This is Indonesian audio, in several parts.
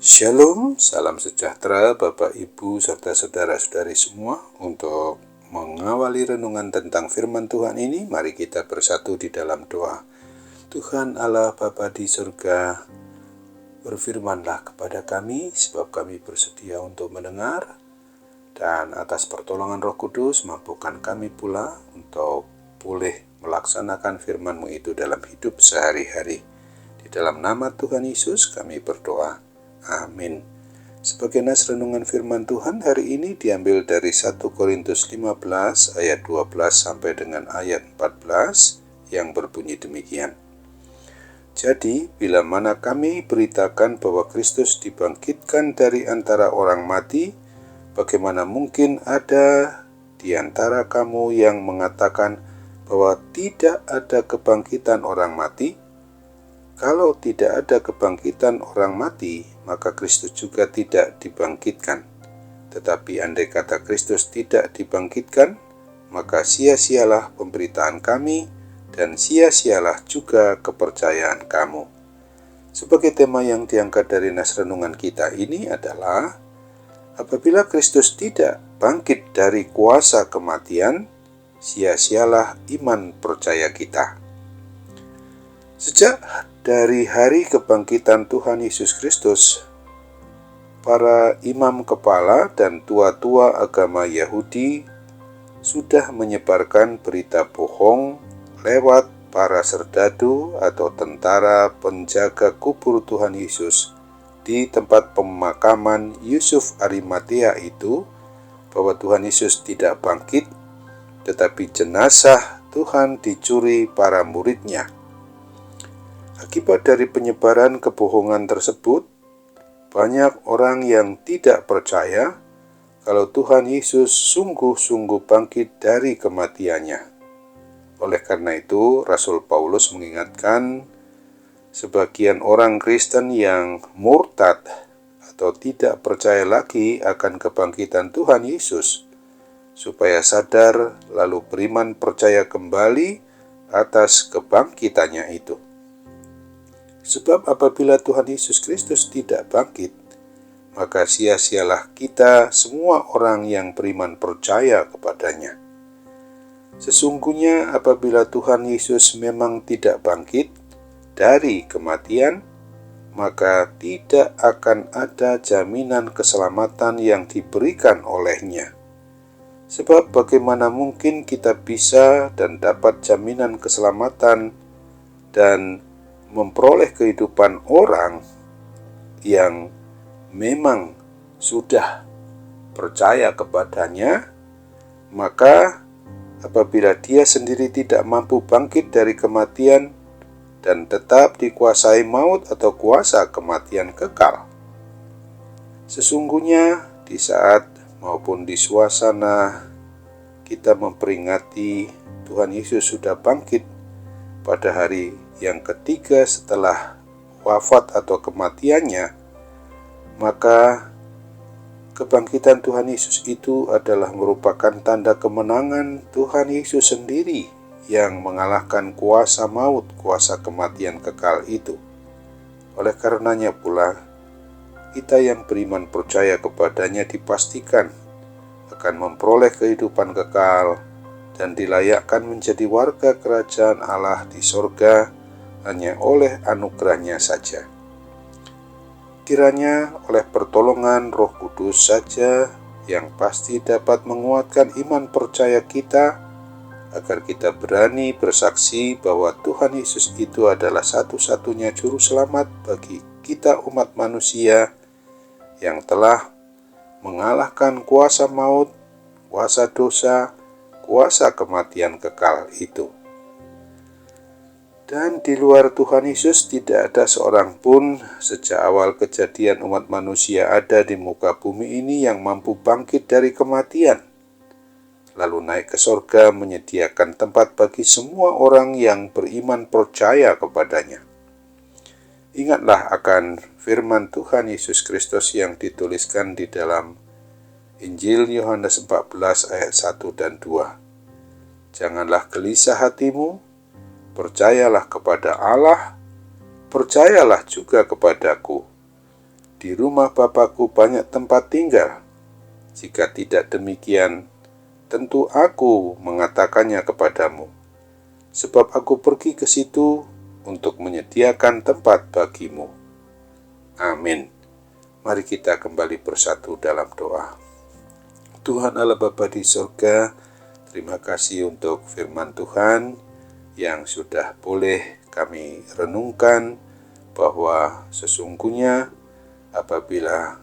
Shalom, salam sejahtera Bapak Ibu serta saudara-saudari semua. Untuk mengawali renungan tentang firman Tuhan ini, mari kita bersatu di dalam doa. Tuhan Allah Bapa di surga, berfirmanlah kepada kami, sebab kami bersedia untuk mendengar, dan atas pertolongan Roh Kudus mampukan kami pula untuk boleh melaksanakan firman-Mu itu dalam hidup sehari-hari. Di dalam nama Tuhan Yesus kami berdoa. Amin. Sebagai nas renungan firman Tuhan hari ini diambil dari 1 Korintus 15 ayat 12 sampai dengan ayat 14 yang berbunyi demikian. Jadi, bila mana kami beritakan bahwa Kristus dibangkitkan dari antara orang mati, bagaimana mungkin ada di antara kamu yang mengatakan bahwa tidak ada kebangkitan orang mati? Kalau tidak ada kebangkitan orang mati, maka Kristus juga tidak dibangkitkan. Tetapi andai kata Kristus tidak dibangkitkan, maka sia-sialah pemberitaan kami dan sia-sialah juga kepercayaan kamu. Sebagai tema yang diangkat dari nas renungan kita ini adalah, apabila Kristus tidak bangkit dari kuasa kematian, sia-sialah iman percaya kita. Sejak dari hari kebangkitan Tuhan Yesus Kristus, para imam kepala dan tua-tua agama Yahudi sudah menyebarkan berita bohong lewat para serdadu atau tentara penjaga kubur Tuhan Yesus di tempat pemakaman Yusuf Arimatea itu, bahwa Tuhan Yesus tidak bangkit, tetapi jenazah Tuhan dicuri para muridnya. Akibat dari penyebaran kebohongan tersebut, banyak orang yang tidak percaya kalau Tuhan Yesus sungguh-sungguh bangkit dari kematiannya. Oleh karena itu, Rasul Paulus mengingatkan sebagian orang Kristen yang murtad atau tidak percaya lagi akan kebangkitan Tuhan Yesus, supaya sadar lalu beriman percaya kembali atas kebangkitannya itu. Sebab apabila Tuhan Yesus Kristus tidak bangkit, maka sia-sialah kita semua orang yang beriman percaya kepadanya. Sesungguhnya apabila Tuhan Yesus memang tidak bangkit dari kematian, maka tidak akan ada jaminan keselamatan yang diberikan olehnya. Sebab bagaimana mungkin kita bisa dan dapat jaminan keselamatan dan memperoleh kehidupan orang yang memang sudah percaya kepadanya, maka apabila dia sendiri tidak mampu bangkit dari kematian dan tetap dikuasai maut atau kuasa kematian kekal. Sesungguhnya di saat maupun di suasana kita memperingati Tuhan Yesus sudah bangkit pada hari yang ketiga setelah wafat atau kematiannya, maka kebangkitan Tuhan Yesus itu adalah merupakan tanda kemenangan Tuhan Yesus sendiri yang mengalahkan kuasa maut, kuasa kematian kekal itu. Oleh karenanya pula, kita yang beriman percaya kepadanya dipastikan akan memperoleh kehidupan kekal dan dilayakkan menjadi warga kerajaan Allah di sorga hanya oleh anugerahnya saja. Kiranya oleh pertolongan Roh Kudus saja yang pasti dapat menguatkan iman percaya kita, agar kita berani bersaksi bahwa Tuhan Yesus itu adalah satu-satunya juru selamat bagi kita umat manusia yang telah mengalahkan kuasa maut, kuasa dosa, kuasa kematian kekal itu. Dan di luar Tuhan Yesus tidak ada seorang pun sejak awal kejadian umat manusia ada di muka bumi ini yang mampu bangkit dari kematian, lalu naik ke sorga menyediakan tempat bagi semua orang yang beriman percaya kepadanya. Ingatlah akan firman Tuhan Yesus Kristus yang dituliskan di dalam Injil Yohanes 14 ayat 1 dan 2. Janganlah gelisah hatimu, percayalah kepada Allah, percayalah juga kepadaku. di rumah Bapakku banyak tempat tinggal. Jika tidak demikian, tentu aku mengatakannya kepadamu, sebab aku pergi ke situ untuk menyediakan tempat bagimu. Amin. Mari kita kembali bersatu dalam doa. Tuhan Allah Bapa di surga, terima kasih untuk firman Tuhan yang sudah boleh kami renungkan, bahwa sesungguhnya apabila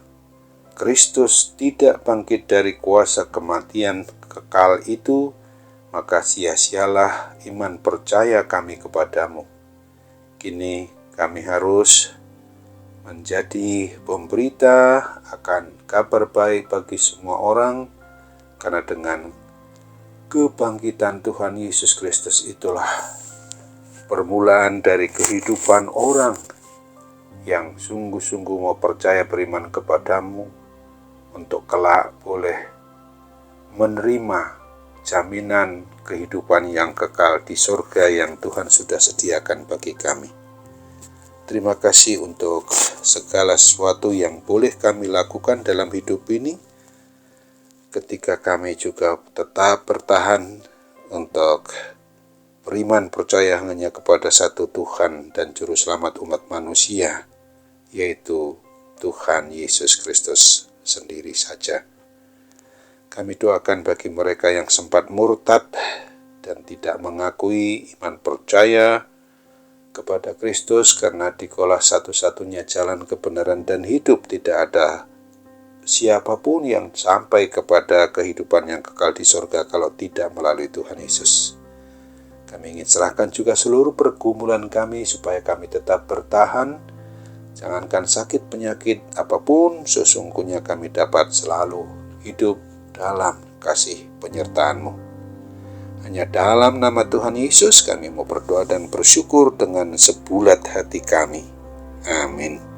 Kristus tidak bangkit dari kuasa kematian kekal itu, maka sia-sialah iman percaya kami kepadamu. Kini kami harus menjadi pemberita akan kabar baik bagi semua orang, karena dengan kebangkitan Tuhan Yesus Kristus itulah permulaan dari kehidupan orang yang sungguh-sungguh mau percaya beriman kepadamu, untuk kelak boleh menerima jaminan kehidupan yang kekal di surga yang Tuhan sudah sediakan bagi kami. Terima kasih untuk segala sesuatu yang boleh kami lakukan dalam hidup ini, ketika kami juga tetap bertahan untuk beriman percaya hanya kepada satu Tuhan dan Juru Selamat umat manusia, yaitu Tuhan Yesus Kristus sendiri saja. Kami doakan bagi mereka yang sempat murtad dan tidak mengakui iman percaya kepada Kristus, karena dikolah satu-satunya jalan kebenaran dan hidup. Tidak ada siapapun yang sampai kepada kehidupan yang kekal di surga kalau tidak melalui Tuhan Yesus. Kami ingin serahkan juga seluruh pergumulan kami supaya kami tetap bertahan. Jangankan sakit penyakit apapun, sesungguhnya kami dapat selalu hidup dalam kasih penyertaan-Mu. Hanya dalam nama Tuhan Yesus kami mau berdoa dan bersyukur dengan sebulat hati kami. Amin.